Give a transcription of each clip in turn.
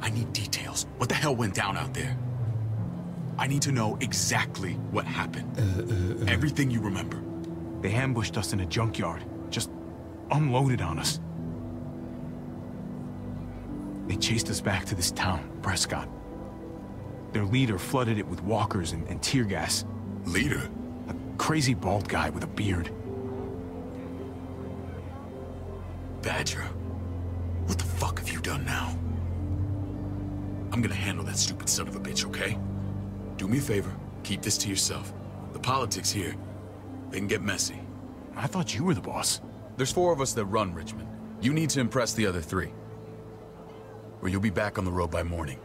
I need details. What the hell went down out there? I need to know exactly what happened. Everything you remember. They ambushed us in a junkyard. Just unloaded on us. They chased us back to this town, Prescott. Their leader flooded it with walkers and tear gas. Leader? A crazy bald guy with a beard. Badger, what the fuck have you done now? I'm gonna handle that stupid son of a bitch, okay? Do me a favor, keep this to yourself. The politics here, they can get messy. I thought you were the boss. There's 4 of us that run Richmond. You need to impress the other 3. Or you'll be back on the road by morning.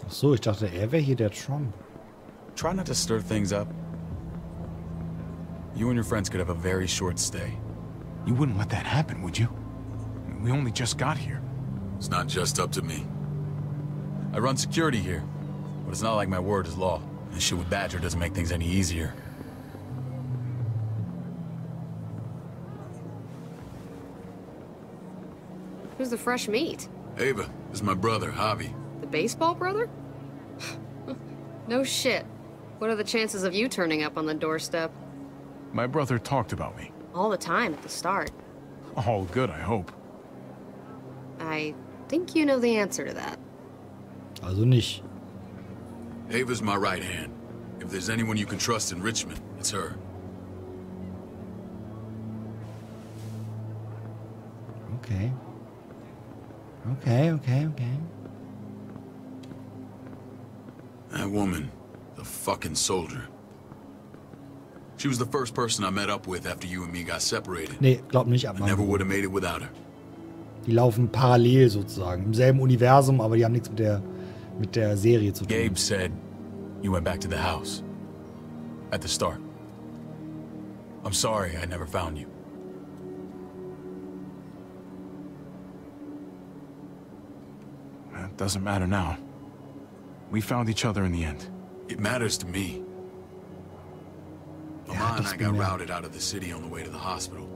Ach so, ich dachte, er wäre hier der Trump. Try not to stir things up. You and your friends could have a very short stay. You wouldn't let that happen, would you? We only just got here. It's not just up to me. I run security here, but it's not like my word is law. And shit with Badger doesn't make things any easier. Who's the fresh meat? Ava, this is my brother, Javi. The baseball brother? No shit. What are the chances of you turning up on the doorstep? My brother talked about me. All the time at the start. All good, I hope. I think you know the answer to that. Also nicht. Ava's my right hand. If there's anyone you can trust in Richmond, it's her. Okay. Okay. That woman, the fucking soldier. She was the first person I met up with after you and me got separated. Nee, glaub nicht, I never would have made it without her. Die laufen parallel sozusagen. Im selben Universum, aber die haben nichts mit der Serie zu tun. Gabe said you went back to the house. At the start. I'm sorry I never found you. That doesn't matter now. We found each other in the end. It matters to me. Mama and I got routed out of the city on the way to the hospital.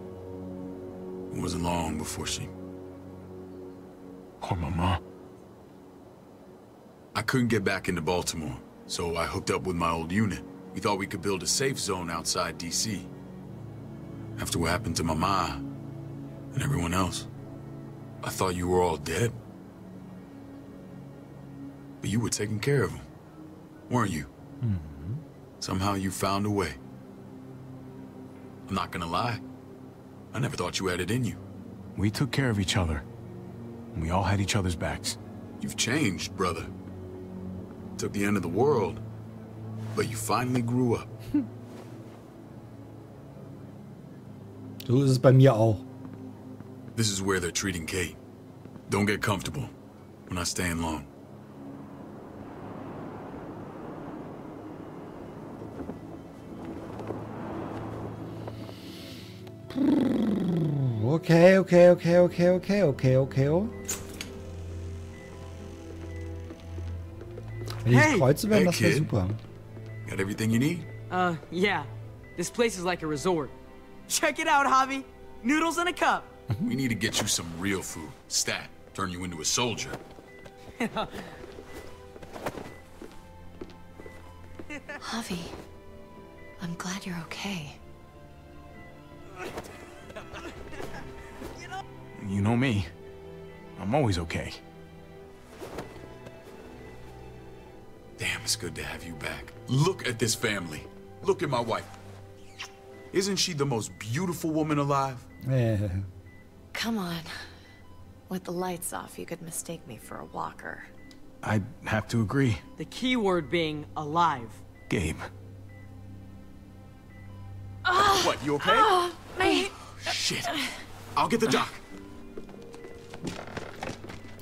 It wasn't long before she... Poor Mama. I couldn't get back into Baltimore, so I hooked up with my old unit. We thought we could build a safe zone outside D.C. After what happened to Mama and everyone else, I thought you were all dead. But you were taking care of them, weren't you? Mm-hmm. Somehow you found a way. I'm not gonna lie. I never thought you had it in you. We took care of each other. And we all had each other's backs. You've changed, brother. Took the end of the world, but you finally grew up. So ist es bei mir auch. This is where they're treating Kate. Don't get comfortable. We're not staying long. Okay. Wenn ich kreuze werden, das wäre super. Got everything you need? Yeah. This place is like a resort. Check it out, Javi. Noodles in a cup. We need to get you some real food. Stat. Turn you into a soldier. Javi, I'm glad you're okay. You know me. I'm always okay. Damn, it's good to have you back. Look at this family. Look at my wife. Isn't she the most beautiful woman alive? Come on. With the lights off, you could mistake me for a walker. I'd have to agree. The key word being alive. Gabe. What, you okay? Shit. I'll get the doc.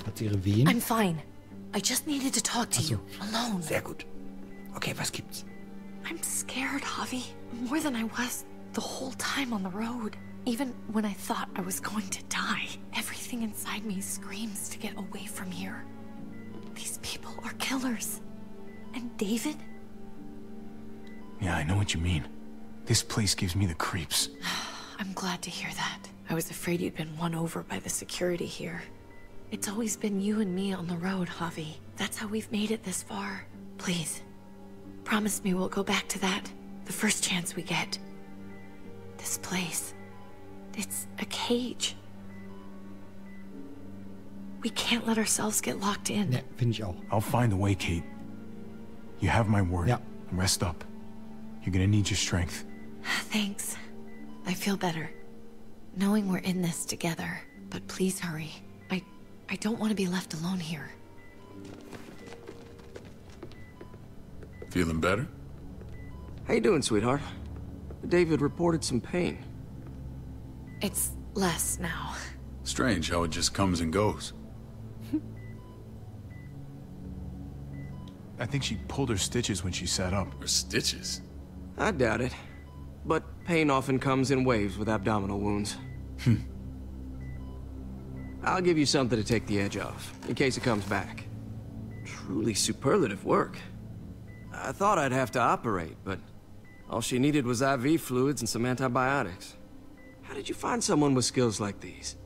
Hat sie ihre Wehen? I'm fine. I just needed to talk to you, alone. Sehr gut. Okay, was gibt's? I'm scared, Javi. More than I was the whole time on the road. Even when I thought I was going to die, everything inside me screams to get away from here. These people are killers. And David? Yeah, I know what you mean. This place gives me the creeps. I'm glad to hear that. I was afraid you'd been won over by the security here. It's always been you and me on the road, Javi. That's how we've made it this far. Please, promise me we'll go back to that the first chance we get. This place, it's a cage. We can't let ourselves get locked in. Ne, finde ich auch. I'll find a way, Kate. You have my word. Ja. Rest up. You're gonna need your strength. Thanks. I feel better. Knowing we're in this together. But please hurry. I don't want to be left alone here. Feeling better? How you doing, sweetheart? David reported some pain. It's less now. Strange how it just comes and goes. I think she pulled her stitches when she sat up. Or stitches. I doubt it. But pain often comes in waves with abdominal wounds. I'll give you something to take the edge off, in case it comes back. Truly superlative work. I thought I'd have to operate, but all she needed was IV fluids and some antibiotics. How did you find someone with skills like these?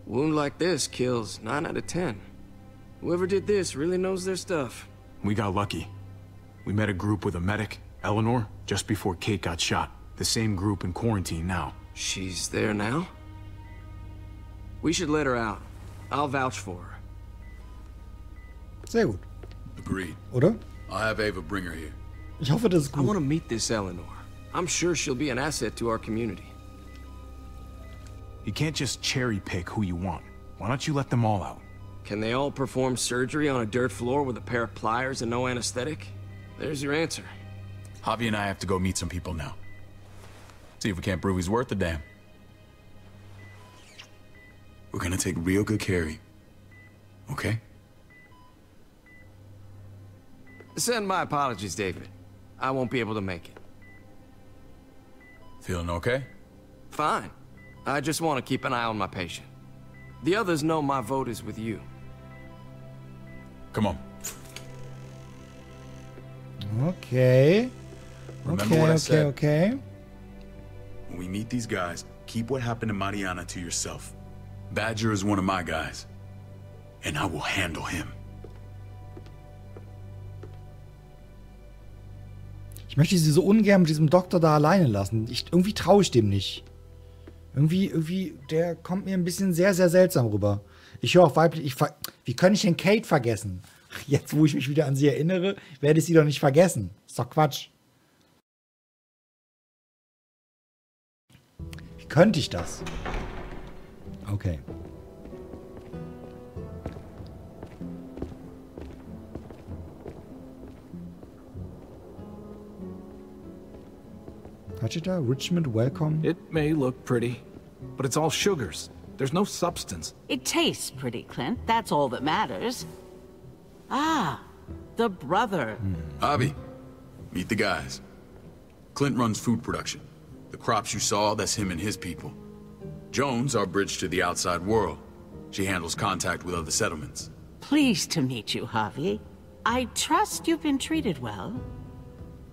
A wound like this kills 9 out of 10. Whoever did this really knows their stuff. We got lucky. We met a group with a medic, Eleanor, just before Kate got shot. The same group in quarantine now. She's there now? We should let her out. I'll vouch for her. Sehr gut. Agreed. Oder? I'll have Ava bring her here. Ich hoffe, das ist I want gut. to meet this Eleanor. I'm sure she'll be an asset to our community. You can't just cherry pick who you want. Why don't you let them all out? Can they all perform surgery on a dirt floor with a pair of pliers and no anesthetic? There's your answer. Javi and I have to go meet some people now. See if we can't prove he's worth the damn. We're gonna take real good care of you. Okay? Send my apologies, David. I won't be able to make it. Feeling okay? Fine. I just want to keep an eye on my patient. The others know my vote is with you. Come on. Okay. Remember what I said. Okay. When we meet these guys, keep what happened to Mariana to yourself. Badger is one of my guys. And I will handle him. Ich möchte sie so ungern mit diesem Doktor da alleine lassen. Irgendwie traue ich dem nicht. Irgendwie, der kommt mir ein bisschen sehr, sehr seltsam rüber. Ich höre auch weiblich, wie kann ich denn Kate vergessen? Jetzt, wo ich mich wieder an sie erinnere, werde ich sie doch nicht vergessen. Ist doch Quatsch. Wie könnte ich das? Okay. Hachita, Richmond, welcome. It may look pretty, but it's all sugars. There's no substance. It tastes pretty, Clint. That's all that matters. Ah, the brother. Javi, meet the guys. Clint runs food production. The crops you saw, that's him and his people. Jones, our bridge to the outside world. She handles contact with other settlements. Pleased to meet you, Javi. I trust you've been treated well.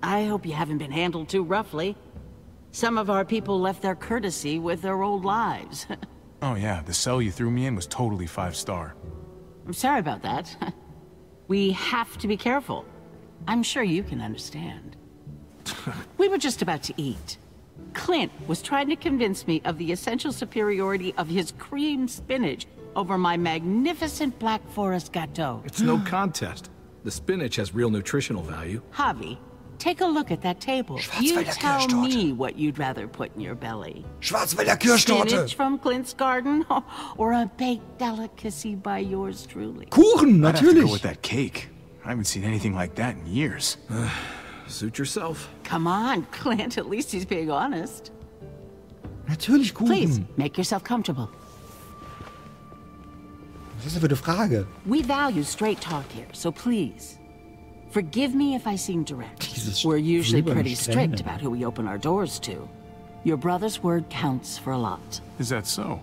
I hope you haven't been handled too roughly. Some of our people left their courtesy with their old lives. Oh yeah, the cell you threw me in was totally 5-star. I'm sorry about that. We have to be careful. I'm sure you can understand. We were just about to eat. Clint was trying to convince me of the essential superiority of his cream spinach over my magnificent Black Forest gâteau. It's no contest. The spinach has real nutritional value. Javi, take a look at that table. You tell me what you'd rather put in your belly. Schwarzwälder Kirschtorte. Spinach from Clint's garden, or a baked delicacy by yours truly. Kuchen, I'd have to go natürlich. with that cake. I haven't seen anything like that in years. Suit yourself. Come on, Clint, at least he's being honest. Natürlich Kuchen. Please, make yourself comfortable. Was ist das für eine Frage? We value straight talk here, so please, forgive me if I seem direct. Dieses We're usually Silberne pretty strict Strände. about who we open our doors to. Your brother's word counts for a lot. Is that so?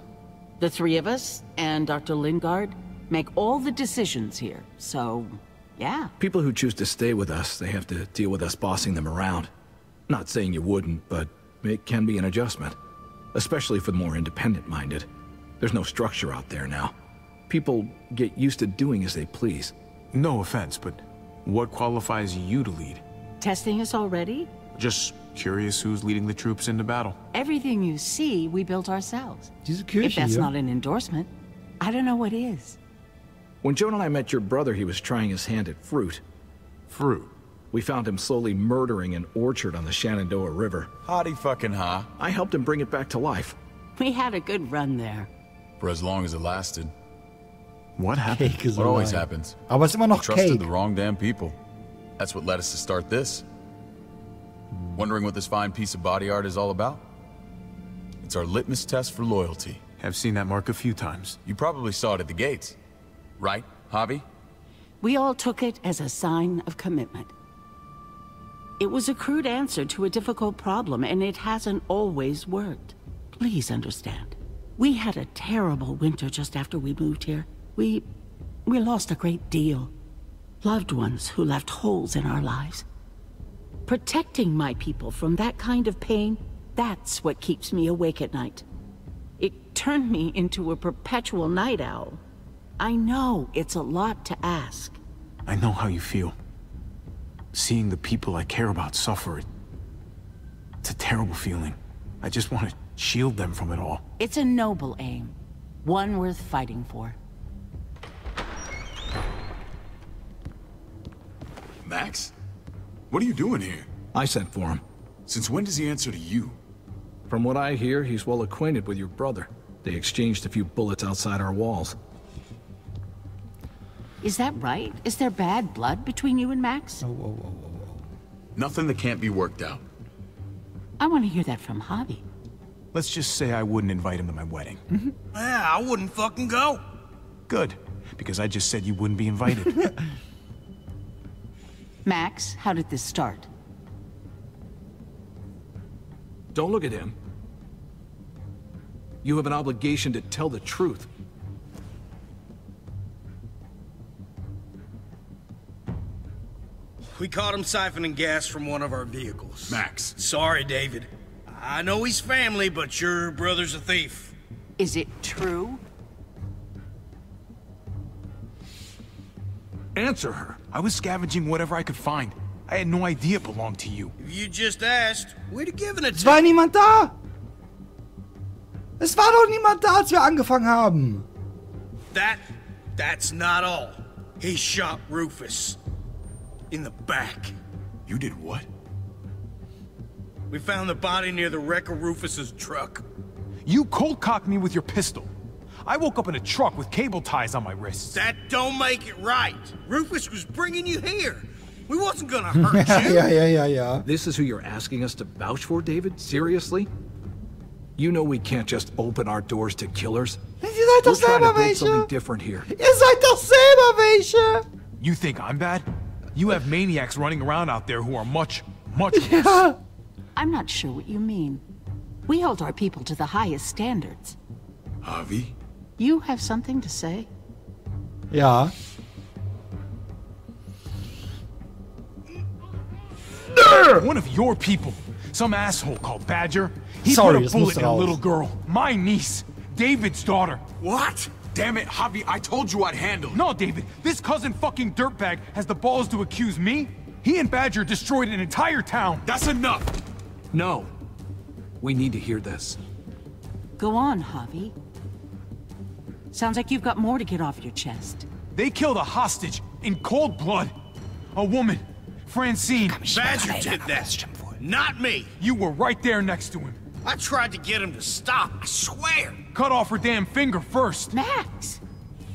The three of us and Dr. Lingard make all the decisions here, so yeah. People who choose to stay with us, they have to deal with us bossing them around. Not saying you wouldn't, but it can be an adjustment. Especially for the more independent-minded. There's no structure out there now. People get used to doing as they please. No offense, but what qualifies you to lead? Testing us already? Just curious who's leading the troops into battle. Everything you see, we built ourselves. Diese If Kirche that's hier. not an endorsement, I don't know what is. When Joan and I met your brother, he was trying his hand at fruit. Fruit. We found him slowly murdering an orchard on the Shenandoah River. Howdy fucking ha. I helped him bring it back to life. We had a good run there. For as long as it lasted. What happened? Cake is What always alive. happens. Aber es ist immer noch Trusted Cake. the wrong damn people. That's what led us to start this. Wondering what this fine piece of body art is all about? It's our litmus test for loyalty. Have seen that mark a few times. You probably saw it at the gates. Right, Javi? We all took it as a sign of commitment. It was a crude answer to a difficult problem, and it hasn't always worked. Please understand. We had a terrible winter just after we moved here. We lost a great deal. Loved ones who left holes in our lives. Protecting my people from that kind of pain, that's what keeps me awake at night. It turned me into a perpetual night owl. I know it's a lot to ask. I know how you feel. Seeing the people I care about suffer, it's a terrible feeling. I just want to shield them from it all. It's a noble aim, one worth fighting for. Max? What are you doing here? I sent for him. Since when does he answer to you? From what I hear, he's well acquainted with your brother. They exchanged a few bullets outside our walls. Is that right? Is there bad blood between you and Max? Nothing that can't be worked out. I want to hear that from Javi. Let's just say I wouldn't invite him to my wedding. Yeah, I wouldn't fucking go. Good, because I just said you wouldn't be invited. Max, how did this start? Don't look at him. You have an obligation to tell the truth. We caught him siphoning gas from one of our vehicles. Max. Sorry, David. I know he's family, but your brother's a thief. Is it true? Answer her. I was scavenging whatever I could find. I had no idea it belonged to you. If you just asked, we'd have given it Es to war you. niemand da! Es war doch niemand da, als wir angefangen haben. That's not all. He shot Rufus. In the back. You did what? We found the body near the wreck of Rufus's truck. You cold-cocked me with your pistol. I woke up in a truck with cable ties on my wrists. That don't make it right. Rufus was bringing you here. We wasn't gonna hurt you. Ja. This is who you're asking us to vouch for, David? Seriously? You know we can't just open our doors to killers. Ihr seid doch We're trying selber to build something welche. different here. Ihr seid doch selber welche. You think I'm bad? You have maniacs running around out there who are much worse. Ja. I'm not sure what you mean. We hold our people to the highest standards. Javi? You have something to say? Ja. One of your people, some asshole called Badger, he Sorry, put a das bullet muss in a raus. little girl, my niece, David's daughter. What? Damn it, Javi, I told you I'd handle it. No, David, this cousin fucking dirtbag has the balls to accuse me? He and Badger destroyed an entire town. That's enough. No. We need to hear this. Go on, Javi. Sounds like you've got more to get off your chest. They killed a hostage in cold blood. A woman, Francine. Badger did that. Not me. You were right there next to him. I tried to get him to stop, I swear. Cut off her damn finger first. Max!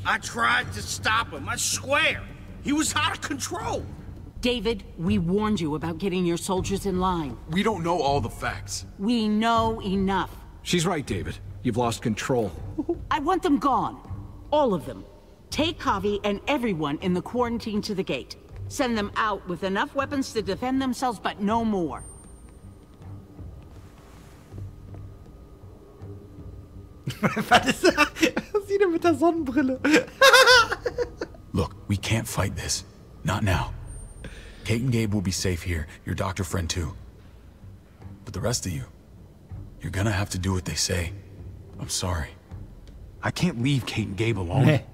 I tried to stop him, I swear. He was out of control. David, we warned you about getting your soldiers in line. We don't know all the facts. We know enough. She's right, David. You've lost control. I want them gone. All of them. Take Javi and everyone in the quarantine to the gate. Send them out with enough weapons to defend themselves, but no more. Was ist das? Was ist denn mit der Sonnenbrille? Look, we can't fight this. Not now. Kate and Gabe will be safe here. Your doctor friend too. But the rest of you, you're gonna have to do what they say. I'm sorry. I can't leave Kate and Gabe alone. Nee.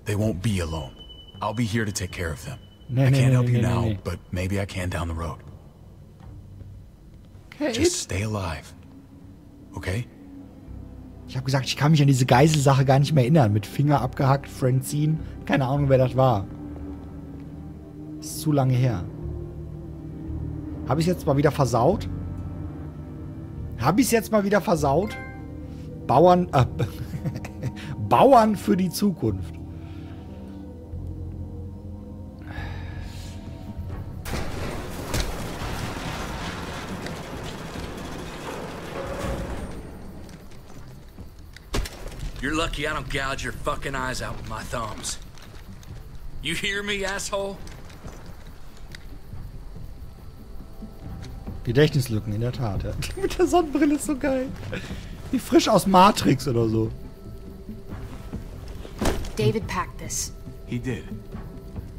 They won't be alone. I'll be here to take care of them. Nee, I nee, can't nee, help nee, you nee, now, nee. but maybe I can down the road. Kate? Just stay alive. Okay? Ich habe gesagt, ich kann mich an diese Geiselsache gar nicht mehr erinnern. Mit Finger abgehackt, Francine. Keine Ahnung, wer das war. Ist zu lange her. Habe ich es jetzt mal wieder versaut? Bauern, Bauern für die Zukunft. You're lucky I don't gouge your fucking eyes out with my thumbs. You hear me, asshole? Gedächtnislücken, in der Tat. Ja. Die mit der Sonnenbrille ist so geil. Wie frisch aus Matrix oder so. David packed this. He did.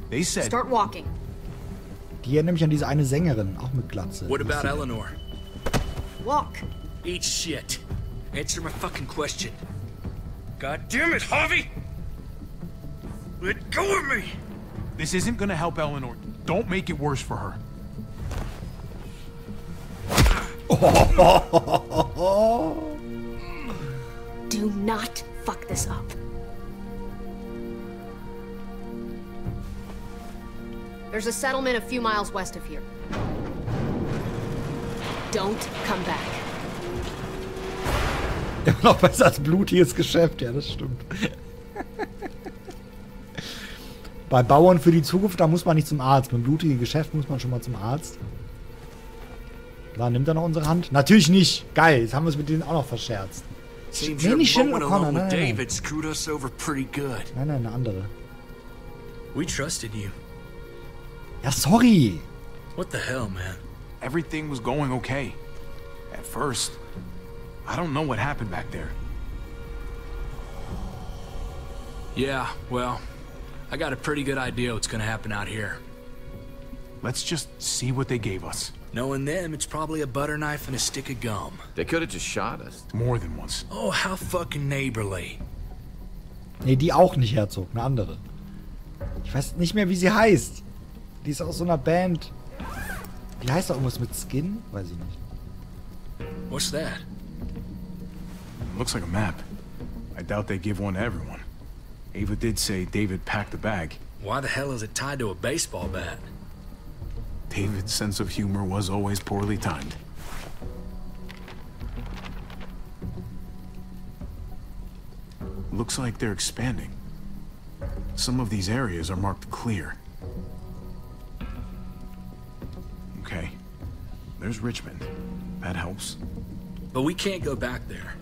They said... Start walking. Die erinnert mich an diese eine Sängerin, auch mit Glatze. What about Eleanor? Walk. Eat shit. Answer my fucking question. God damn it, Javi! Let go of me! This isn't gonna help Eleanor. Don't make it worse for her. Do not fuck this up. There's a settlement a few miles west of here. Don't come back. Immer noch besser als blutiges Geschäft, ja, das stimmt. Bei Bauern für die Zukunft, da muss man nicht zum Arzt. Mit blutigen Geschäft muss man schon mal zum Arzt. Da nimmt er noch unsere Hand? Natürlich nicht. Geil, jetzt haben wir es mit denen auch noch verscherzt. Nee, nicht Shin O'Connor, nein, David screwed us over pretty good. Nein, eine andere. We trusted you. Ja, sorry. What the hell, man? Everything was going okay. At first. I don't know what happened back there. Yeah, well, I got a pretty good idea what's gonna happen out here. Let's just see what they gave us. Knowing them, it's probably a butter knife and a stick of gum. They could have just shot us. More than once. Oh, how fucking neighborly. Nee, die auch nicht, Herzog. Eine andere. Ich weiß nicht mehr, wie sie heißt. Die ist aus so einer Band. Die heißt doch irgendwas mit Skin? Weiß ich nicht. What's that? Looks like a map. I doubt they give one to everyone. Ava did say David packed the bag. Why the hell is it tied to a baseball bat? David's sense of humor was always poorly timed. Looks like they're expanding. Some of these areas are marked clear. Okay. There's Richmond. That helps. But we can't go back there.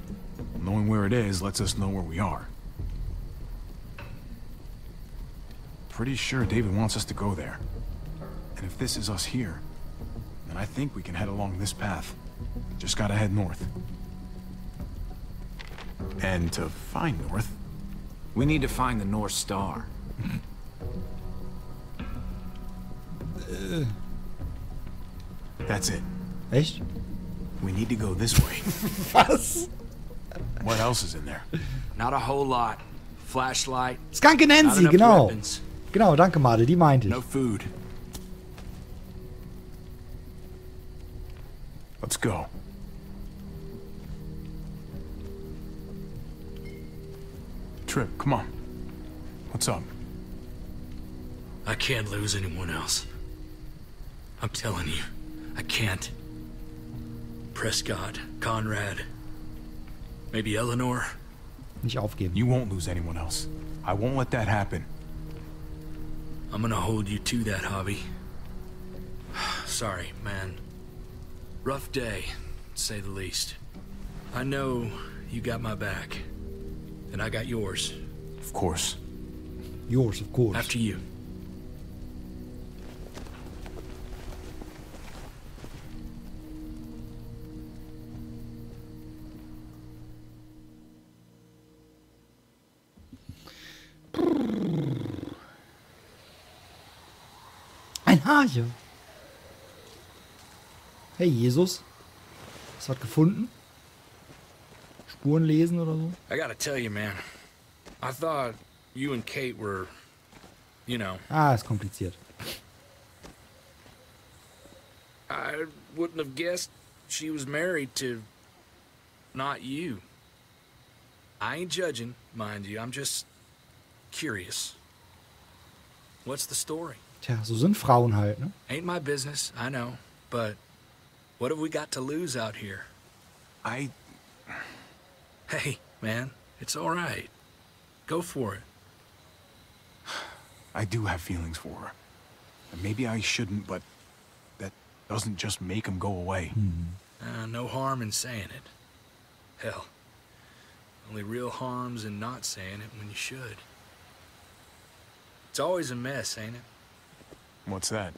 Knowing where it is lets us know where we are. Pretty sure David wants us to go there. And if this is us here, then I think we can head along this path. Just gotta head north. And to find north... We need to find the North Star. That's it. Echt? We need to go this way. Was? What else is in there? Not a whole lot. Flashlight. Skunke Nancy, not enough genau. weapons. Genau, danke Madel, die meinte ich. No food. Let's go. Trip, come on. What's up? I can't lose anyone else. I'm telling you, I can't. Prescott, Conrad, maybe Eleanor. Nicht aufgeben. You won't lose anyone else. I won't let that happen. I'm gonna hold you to that, Javi. Sorry, man. Rough day, to say the least. I know you got my back, and I got yours. Of course. Yours, of course. After you. Ein Hase. Hey, Jesus. Hast du was gefunden? Spuren lesen oder so? I gotta tell you, man. I thought you and Kate were, you know. Ah, ist kompliziert. I wouldn't have guessed she was married to not you. I ain't judging, mind you. I'm just curious. What's the story? Tja, so sind Frauen halt, ne? Ain't my business, I know. But what have we got to lose out here? Hey, man, it's all right. Go for it. I do have feelings for her. And maybe I shouldn't, but that doesn't just make them go away. No harm in saying it. Hell, only real harm's in not saying it when you should. It's always a mess, ain't it? What's that?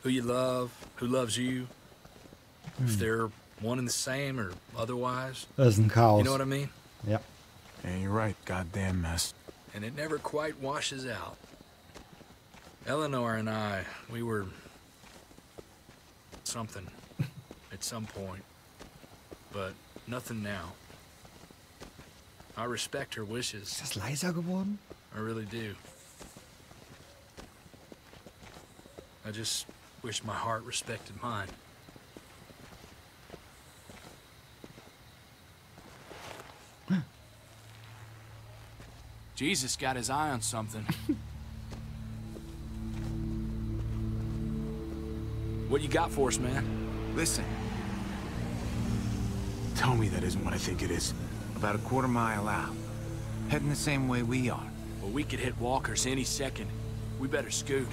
Who you love, who loves you, if they're one and the same or otherwise. Das ist ein Chaos. You know what I mean? Ja. Yeah, you're right. Goddamn mess. And it never quite washes out. Eleanor and I, we were something at some point, but nothing now. I respect her wishes. Ist das leiser geworden? I really do. I just wish my heart respected mine. Jesus got his eye on something. What you got for us, man? Listen. Tell me that isn't what I think it is. About a quarter-mile out. Heading the same way we are. Well, we could hit walkers any second. We better scoot.